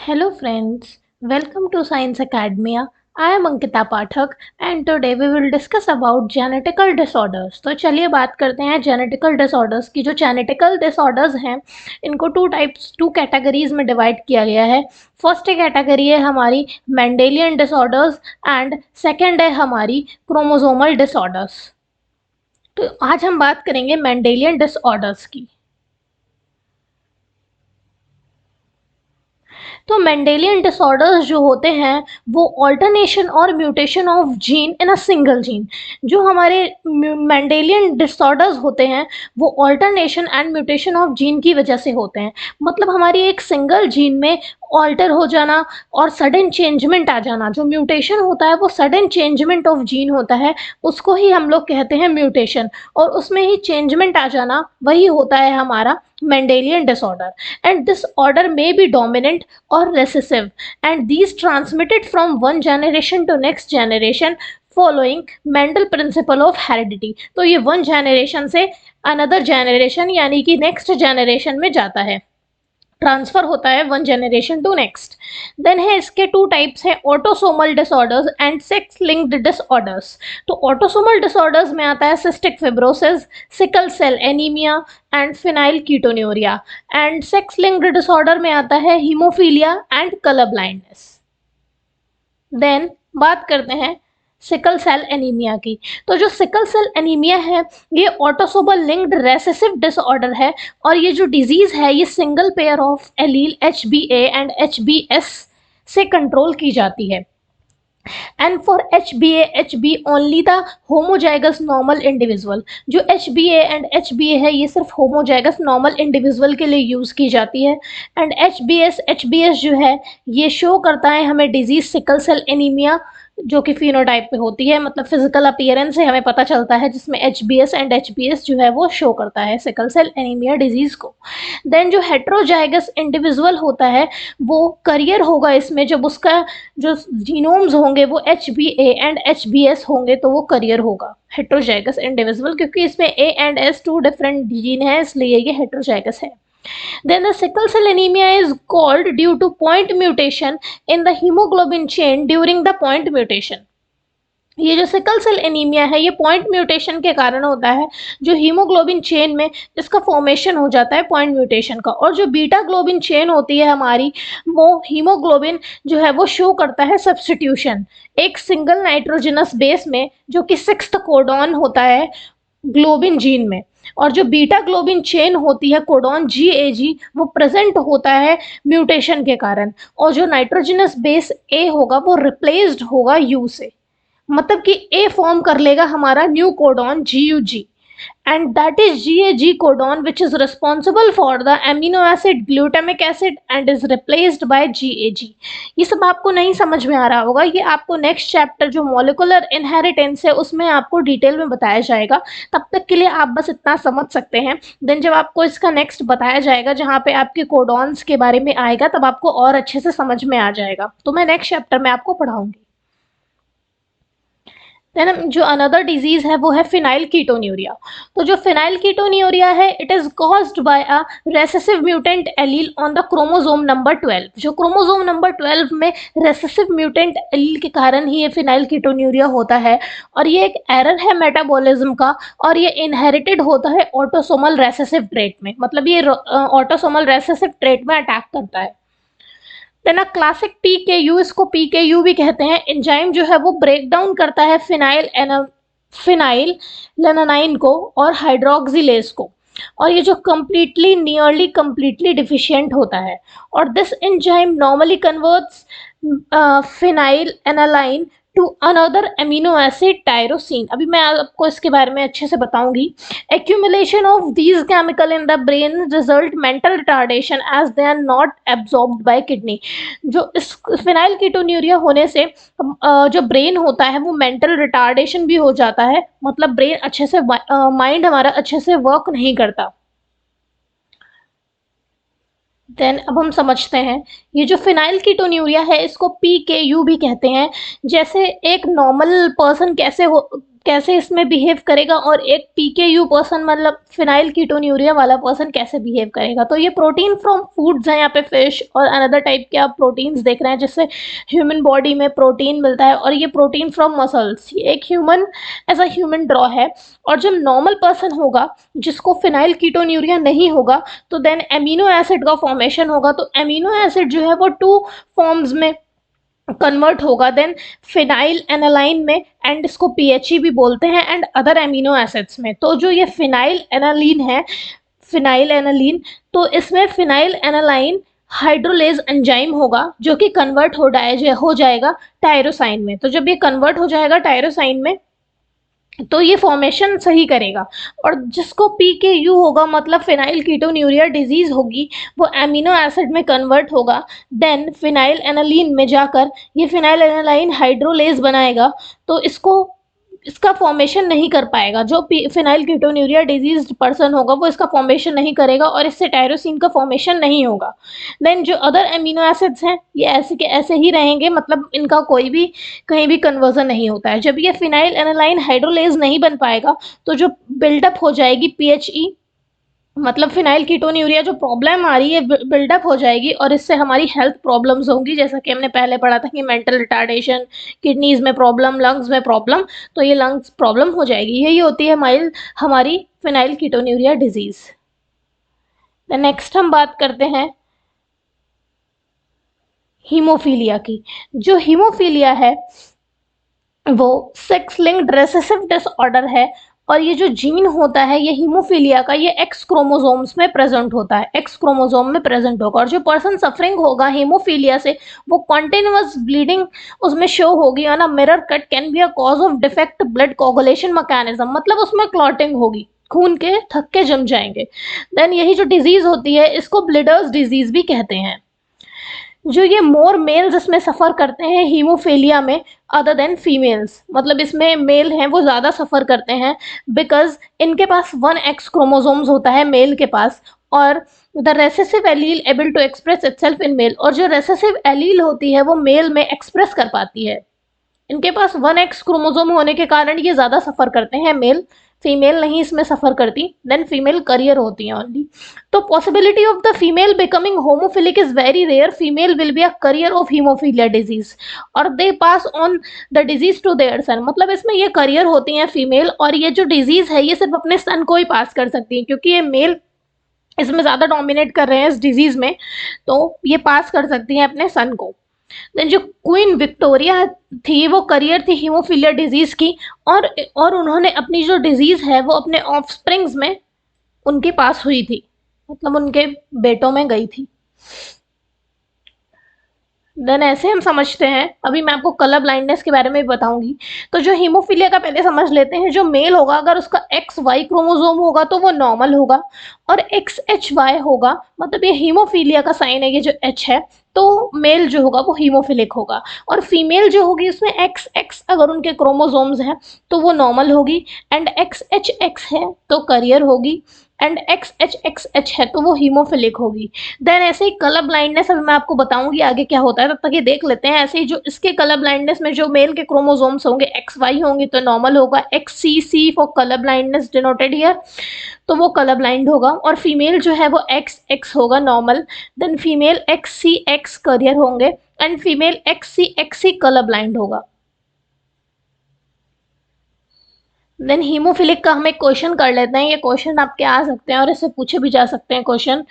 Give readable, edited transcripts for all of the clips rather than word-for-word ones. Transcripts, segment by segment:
Hello friends, welcome to Science Academia. I am Ankita Pathak and today we will discuss about genetical disorders. तो चलिए बात करते हैं genetical disorders की। जो genetical disorders हैं इनको टू कैटेगरीज में डिवाइड किया गया है। फर्स्ट कैटेगरी है हमारी मेंडेलियन डिसऑर्डर्स एंड सेकंड है हमारी क्रोमोसोमल डिसऑर्डर्स। तो आज हम बात करेंगे मेंडेलियन डिसऑर्डर्स की। तो मेंडेलियन डिसऑर्डर्स जो होते हैं वो ऑल्टरनेशन और mutation of gene in a single gene. जो हमारे मेंडेलियन डिसऑर्डर्स होते हैं वो alternation and mutation of gene की वजह से होते हैं। मतलब हमारी एक सिंगल जीन में ऑल्टर हो जाना और सडन चेंजमेंट आ जाना। जो म्यूटेशन होता है वो सडन चेंजमेंट ऑफ जीन होता है, उसको ही हम लोग कहते हैं म्यूटेशन, और उसमें ही चेंजमेंट आ जाना वही होता है हमारा Mendelian disorder. And this order may be dominant or recessive, and these transmitted from one generation to next generation following Mendel principle of heredity। तो ये वन जनरेशन से अनदर जनरेशन यानी कि नेक्स्ट जनरेशन में जाता है, ट्रांसफर होता है one generation to next. Then है इसके टू टाइप्स हैं, autosomal disorders and sex linked disorders. तो ऑटोसोमल डिसऑर्डर्स में आता है cystic fibrosis, sickle cell anaemia and phenylketonuria. And sex linked disorder में आता है haemophilia and colour blindness. Then बात करते हैं सिकल सेल एनीमिया की। तो जो सिकल सेल एनीमिया है ये ऑटोसोमल लिंक्ड रेसेसिव डिसऑर्डर है, और ये जो डिजीज है ये single pair of allele HBA and HBS से कंट्रोल की जाती है। And for HbA only the homozygous normal individual. जो HbA एंड HbA है ये सिर्फ होमोजाइगस नॉर्मल इंडिविजुअल के लिए यूज़ की जाती है। एंड HbS जो है ये शो करता है हमें डिजीज सिकल सेल एनीमिया, जो कि फिनोटाइप पे होती है, मतलब फिजिकल अपीयरेंस से हमें पता चलता है, जिसमें HbS एंड HbS जो है वो शो करता है सिकल सेल एनीमिया डिजीज को। देन जो हेट्रोजाइगस इंडिविजुअल होता है वो करियर होगा इसमें, जब उसका जो जीनोम्स होंगे वो HbA एंड HbS होंगे तो वो करियर होगा हेट्रोजाइगस इंडिविजुअल, क्योंकि इसमें A and S two different gene है इसलिए ये हेट्रोजाइगस है। Then the sickle cell anemia is called due to point mutation in the hemoglobin chain during the point mutation। ये जो सिकल सेल एनीमिया है ये पॉइंट म्यूटेशन के कारण होता है, जो हीमोग्लोबिन चेन में इसका फॉर्मेशन हो जाता है पॉइंट म्यूटेशन का। और जो बीटा ग्लोबिन चेन होती है हमारी वो हीमोग्लोबिन जो है वो शो करता है सब्स्टिट्यूशन एक सिंगल नाइट्रोजनस बेस में, जो कि 6th कोडॉन होता है ग्लोबिन जीन में। और जो बीटा ग्लोबिन चेन होती है कोडॉन GAG वो प्रेजेंट होता है म्यूटेशन के कारण, और जो नाइट्रोजनस बेस A होगा वो रिप्लेस्ड होगा U से, मतलब कि A फॉर्म कर लेगा हमारा new codon GUG, and that is GAG codon which is responsible for the amino acid glutamic acid and is replaced by GAG। ये सब आपको नहीं समझ में आ रहा होगा, ये आपको नेक्स्ट चैप्टर जो मॉलिक्यूलर इनहेरिटेंस है उसमें आपको डिटेल में बताया जाएगा। तब तक के लिए आप बस इतना समझ सकते हैं। देन जब आपको इसका नेक्स्ट बताया जाएगा जहाँ पे आपके कोडॉन्स के बारे में आएगा तब आपको और अच्छे से समझ में आ जाएगा, तो मैं नेक्स्ट चैप्टर में आपको पढ़ाऊंगी। देन जो अनदर डिजीज है वो है फिनाइल कीटोन्यूरिया। तो जो फिनाइल कीटोन्यूरिया है it is caused by a recessive mutant allele on the chromosome number 12। जो क्रोमोसोम नंबर 12 में रेसेसिव म्यूटेंट एलील के कारण ही ये फिनाइल कीटोन्यूरिया होता है, और ये एक एरर है मेटाबॉलिज्म का, और ये इनहेरिटेड होता है ऑटोसोमल रेसेसिव ट्रेट में, मतलब ये ऑटोसोमल रेसेसिव ट्रेट में अटैक करता है। देन अ क्लासिक PKU, इसको PKU भी कहते हैं, एंजाइम जो है वो ब्रेक डाउन करता है फिनाइल लेनानाइन को और हाइड्रोक्सिलेज को, और ये जो कम्प्लीटली नियरली कम्प्लीटली डिफिशियंट होता है। और this enzyme normally converts phenylalanine to another amino acid tyrosine. अभी मैं आपको इसके बारे में अच्छे से बताऊंगी। Accumulation of these chemical in the brain result mental retardation as they are not absorbed by kidney. जो इस फिनाइल कीटोन्यूरिया होने से जो ब्रेन होता है वो मेंटल रिटार्डेशन भी हो जाता है, मतलब ब्रेन अच्छे से माइंड हमारा अच्छे से वर्क नहीं करता। देन अब हम समझते हैं ये जो फिनाइल कीटोन्यूरिया है इसको PKU भी कहते हैं। जैसे एक नॉर्मल पर्सन कैसे कैसे इसमें बिहेव करेगा और एक पीकेयू पर्सन मतलब फिनाइल कीटोन्यूरिया वाला पर्सन कैसे बिहेव करेगा। तो ये प्रोटीन फ्रॉम फूड्स हैं, यहाँ पे फिश और अनदर टाइप के आप प्रोटीन्स देख रहे हैं जिससे ह्यूमन बॉडी में प्रोटीन मिलता है, और ये प्रोटीन फ्रॉम मसल्स, ये एक human as a human draw है। और जब नॉर्मल पर्सन होगा जिसको फिनाइल कीटोन्यूरिया नहीं होगा तो देन एमिनो एसिड का फॉर्मेशन होगा। तो एमिनो एसिड जो है वो 2 फॉर्म्स में कन्वर्ट होगा, देन फिनाइल एनालाइन में, एंड इसको पीएचई भी बोलते हैं, एंड अदर एमिनो एसिड्स में। तो जो ये फिनाइल एनालीन है, फिनाइल एनालीन, तो इसमें फिनाइल एनालाइन हाइड्रोलेज एंजाइम होगा जो कि कन्वर्ट हो जाएगा टायरोसाइन में। तो जब ये कन्वर्ट हो जाएगा टायरोसाइन में तो ये फॉर्मेशन सही करेगा, और जिसको पीकेयू होगा मतलब फिनाइल कीटोन्यूरिया डिजीज होगी, वो एमिनो एसिड में कन्वर्ट होगा, देन फिनाइल एनालीन में जाकर ये फिनाइल एनालाइन हाइड्रोलेज बनाएगा। तो इसका फॉर्मेशन नहीं कर पाएगा, जो फिनाइल कीटोन्यूरिया डिजीज पर्सन होगा वो इसका फॉर्मेशन नहीं करेगा और इससे टायरोसिन का फॉर्मेशन नहीं होगा। देन जो अदर एमिनो एसिड्स हैं ये ऐसे के ऐसे ही रहेंगे, मतलब इनका कोई भी कहीं भी कन्वर्जन नहीं होता है। जब ये फिनाइल एनालाइन हाइड्रोलेज नहीं बन पाएगा तो जो बिल्डअप हो जाएगी पीएचई मतलब फिनाइल कीटोन्यूरिया, जो प्रॉब्लम आ रही है बिल्डअप हो जाएगी और इससे हमारी हेल्थ प्रॉब्लम्स होंगी, जैसा कि हमने पहले पढ़ा था कि मेंटल रिटार्डेशन, किडनीज में प्रॉब्लम, लंग्स में प्रॉब्लम। तो ये लंग्स प्रॉब्लम हो जाएगी, यही होती है हमारी फिनाइल कीटोन्यूरिया डिजीज। नेक्स्ट हम बात करते हैं हीमोफीलिया की। जो हीमोफीलिया है वो सेक्स लिंक्ड रेसेसिव डिसऑर्डर है, और ये जो जीन होता है ये हीमोफीलिया का, ये एक्स क्रोमोसोम्स में प्रेजेंट होता है, एक्स क्रोमोसोम में प्रेजेंट होगा। और जो पर्सन सफरिंग होगा हीमोफीलिया से वो कॉन्टिन्यूअस ब्लीडिंग उसमें शो होगी, और ना mirror cut can be a cause of defect blood coagulation mechanism, मतलब उसमें क्लॉटिंग होगी, खून के थक्के जम जाएंगे। देन यही जो डिजीज होती है इसको ब्लिडर्स डिजीज भी कहते हैं। जो ये मोर मेल्स इसमें सफ़र करते हैं हीमोफीलिया में अदर देन फीमेल्स, मतलब इसमें मेल हैं वो ज़्यादा सफ़र करते हैं बिकॉज इनके पास 1 एक्स क्रोमोसोम्स होता है मेल के पास, और the recessive allele able to express itself in male, और जो रेसेसिव एलील होती है वो मेल में एक्सप्रेस कर पाती है। इनके पास 1 एक्स क्रोमोसोम होने के कारण ये ज़्यादा सफ़र करते हैं मेल, फीमेल नहीं इसमें सफ़र करती। देन फीमेल करियर होती हैं ओनली। तो possibility of the female becoming haemophilic is very rare, female will be a carrier of haemophilia disease और they pass on the disease to their son, मतलब इसमें ये करियर होती हैं फीमेल, और ये जो डिजीज है ये सिर्फ अपने सन को ही पास कर सकती है क्योंकि ये मेल इसमें ज़्यादा डोमिनेट कर रहे हैं इस डिजीज में, तो ये पास कर सकती हैं अपने सन को। देन जो क्वीन विक्टोरिया थी वो करियर थी हीमोफीलिया डिजीज की, और उन्होंने अपनी जो डिजीज है वो अपने ऑफस्प्रिंग्स में उनके पास हुई थी, मतलब उनके बेटों में गई थी। देन ऐसे हम समझते हैं, अभी मैं आपको कलर ब्लाइंडनेस के बारे में भी बताऊंगी। तो जो हीमोफीलिया का पहले समझ लेते हैं, जो मेल होगा अगर उसका एक्स वाई क्रोमोसोम होगा तो वो नॉर्मल होगा, और एक्स एच वाई होगा मतलब ये हीमोफीलिया का साइन है, ये जो एच है, तो मेल जो होगा वो हीमोफिलिक होगा। और फीमेल जो होगी उसमें एक्स एक्स अगर उनके क्रोमोसोम्स हैं तो वो नॉर्मल होगी, एंड एक्स एच एक्स है तो करियर होगी, and x H x H है तो वो हीमोफिलिक होगी। देन ऐसे ही कलर ब्लाइंडनेस अभी मैं आपको बताऊंगी आगे क्या होता है, तब तक ये देख लेते हैं। ऐसे ही जो इसके कलर ब्लाइंडनेस में जो मेल के क्रोमोसोम्स होंगे एक्स वाई होंगे तो नॉर्मल होगा, X C C for colour blindness denoted here, तो वो कलर ब्लाइंड होगा। और फीमेल जो है वो एक्स एक्स होगा normal, then female X C X carrier होंगे, and female X C colour blind होगा। देन हीमोफिलिक का हम एक क्वेश्चन कर लेते हैं, ये क्वेश्चन आपके आ सकते हैं और इससे पूछे भी जा सकते हैं question.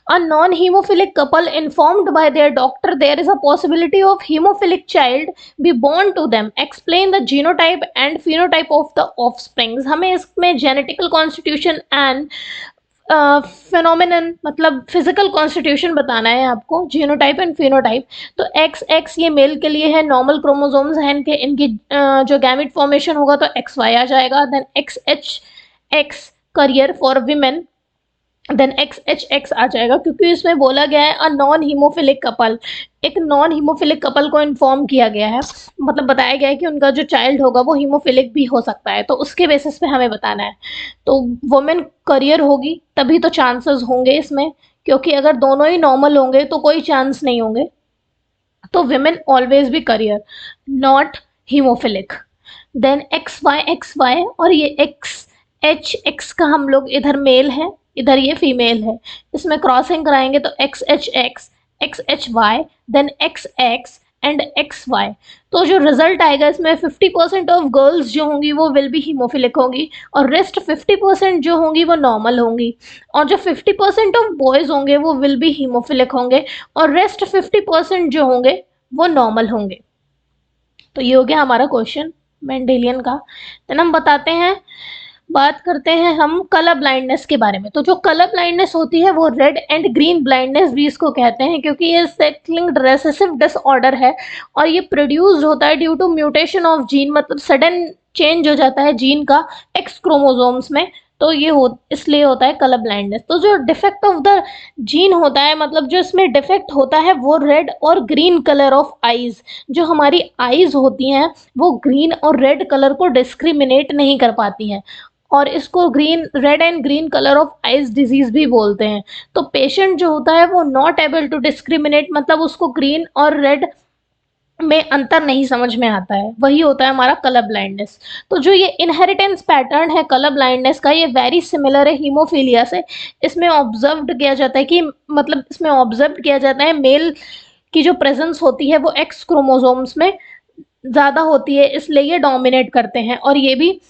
A non haemophilic couple informed by their doctor there is a possibility of haemophilic child be born to them, explain the genotype and phenotype of the offsprings. हमें इसमें जेनेटिकल कॉन्स्टिट्यूशन एंड फिनोमिनन मतलब physical constitution बताना है आपको, genotype and phenotype. तो X X ये male के लिए है, नॉर्मल क्रोमोसोम्स हैं इनके, इनकी जो गैमिट फॉर्मेशन होगा तो एक्स वाई आ जाएगा। Then X H X carrier for women, then X H X आ जाएगा क्योंकि इसमें बोला गया है अ नॉन हीमोफिलिक कपल, एक नॉन हीमोफिलिक कपल को इन्फॉर्म किया गया है, मतलब बताया गया है कि उनका जो चाइल्ड होगा वो हीमोफिलिक भी हो सकता है, तो उसके बेसिस पे हमें बताना है। तो वुमेन करियर होगी तभी तो चांसेस होंगे इसमें, क्योंकि अगर दोनों ही नॉर्मल होंगे तो कोई चांस नहीं होंगे, तो विमेन ऑलवेज भी carrier not haemophilic. Then X Y और ये एक्स का हम लोग इधर मेल है, इधर ये फीमेल है, इसमें क्रॉसिंग कराएंगे तो X H Y then X and X Y. तो जो रिजल्ट आएगा इसमें 50% ऑफ गर्ल्स जो होंगी वो विल बी हीमोफिलिक होंगी और रेस्ट 50% जो होंगी वो नॉर्मल होंगी, और जो 50% ऑफ बॉयज़ होंगे वो विल बी हीमोफिलिक होंगे और रेस्ट 50% जो होंगे वो नॉर्मल होंगे। तो ये हो गया हमारा क्वेश्चन मेंडेलियन का। देन हम बात करते हैं हम कलर ब्लाइंडनेस के बारे में। तो जो कलर ब्लाइंडनेस होती है वो रेड एंड ग्रीन ब्लाइंडनेस भी इसको कहते हैं, क्योंकि ये सेक्स लिंक्ड रेसेसिव डिसऑर्डर है और ये प्रोड्यूस्ड होता है due to mutation of gene, मतलब सडन चेंज हो जाता है जीन का एक्स क्रोमोसोम्स में, तो ये इसलिए होता है कलर ब्लाइंडनेस। तो जो डिफेक्ट ऑफ द जीन होता है, मतलब जो इसमें डिफेक्ट होता है वो रेड और ग्रीन कलर ऑफ आईज, जो हमारी आईज होती हैं वो ग्रीन और रेड कलर को डिस्क्रिमिनेट नहीं कर पाती हैं और इसको red and green colour of eyes disease भी बोलते हैं। तो पेशेंट जो होता है वो नॉट एबल टू डिस्क्रिमिनेट, मतलब उसको ग्रीन और रेड में अंतर नहीं समझ में आता है, वही होता है हमारा कलर ब्लाइंडनेस। तो जो ये इनहेरिटेंस पैटर्न है कलर ब्लाइंडनेस का, ये वेरी सिमिलर है हीमोफीलिया से। इसमें ऑब्जर्व्ड किया जाता है कि मतलब इसमें ऑब्जर्व किया जाता है मेल की जो प्रेजेंस होती है वो एक्स क्रोमोसोम्स में ज़्यादा होती है, इसलिए ये डोमिनेट करते हैं। और ये भी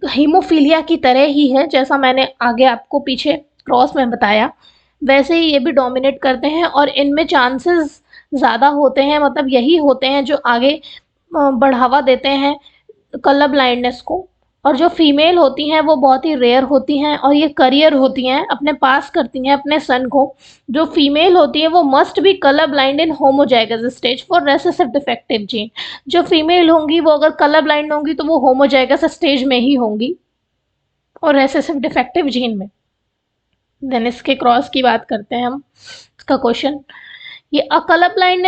हीमोफीलिया की तरह ही है, जैसा मैंने आगे आपको पीछे क्रॉस में बताया वैसे ही ये भी डोमिनेट करते हैं और इनमें चांसेस ज़्यादा होते हैं, मतलब यही होते हैं जो आगे बढ़ावा देते हैं कलर ब्लाइंडनेस को। और जो फीमेल होती हैं वो बहुत ही रेयर होती हैं और ये करियर होती हैं, अपने पास करती हैं अपने सन को। जो फीमेल होती है वो must be colour blind in homozygous stage for recessive defective gene. जो फीमेल होंगी वो अगर कलर ब्लाइंड होंगी तो वो होमोजाइगस स्टेज में ही होंगी और रेसेसिव डिफेक्टिव जीन में। देन इसके क्रॉस की बात करते हैं हम, इसका क्वेश्चन ये a colorblind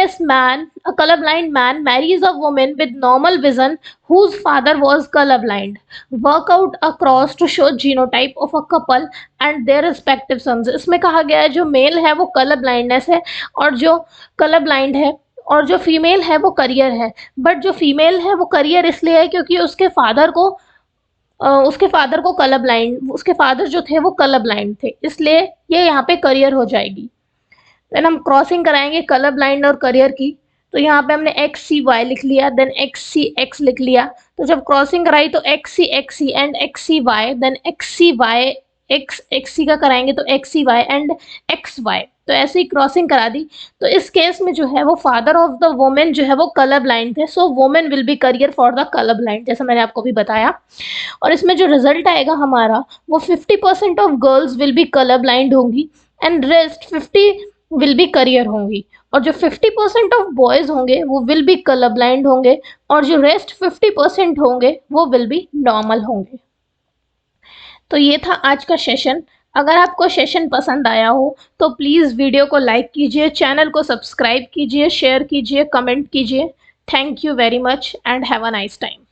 man marries a woman with normal vision whose father was colorblind. Work out a cross to show genotype of a couple and their respective sons. इसमें कहा गया है जो मेल है वो कलर ब्लाइंडनेस है और जो कलर ब्लाइंड है, और जो फीमेल है वो करियर है। बट जो फीमेल है वो करियर इसलिए है क्योंकि उसके फादर को कलर ब्लाइंड, उसके फादर जो थे वो कलर ब्लाइंड थे, इसलिए ये यहाँ पे करियर हो जाएगी। देन हम क्रॉसिंग कराएंगे कलर ब्लाइंड और करियर की। तो यहाँ पे हमने एक्स सी वाई लिख लिया, देन एक्स सी एक्स लिख लिया। तो जब क्रॉसिंग कराई तो X C and X C Y, then X C Y X C का कराएंगे तो X C Y and X Y. तो ऐसे ही क्रॉसिंग करा दी। तो इस केस में जो है वो फादर ऑफ द वोमेन जो है वो कलर ब्लाइंड थे, so women will be carrier for the colour blind, जैसा मैंने आपको भी बताया। और इसमें जो रिजल्ट आएगा हमारा वो 50% of girls will be colour blind होंगी and rest 50 will be carrier होंगी, और जो 50% ऑफ बॉयज़ होंगे वो विल बी कलर ब्लाइंड होंगे और जो रेस्ट 50% होंगे वो विल बी नॉर्मल होंगे। तो ये था आज का सेशन। अगर आपको सेशन पसंद आया हो तो प्लीज़ वीडियो को लाइक कीजिए, चैनल को सब्सक्राइब कीजिए, शेयर कीजिए, कमेंट कीजिए। Thank you very much and have a nice time.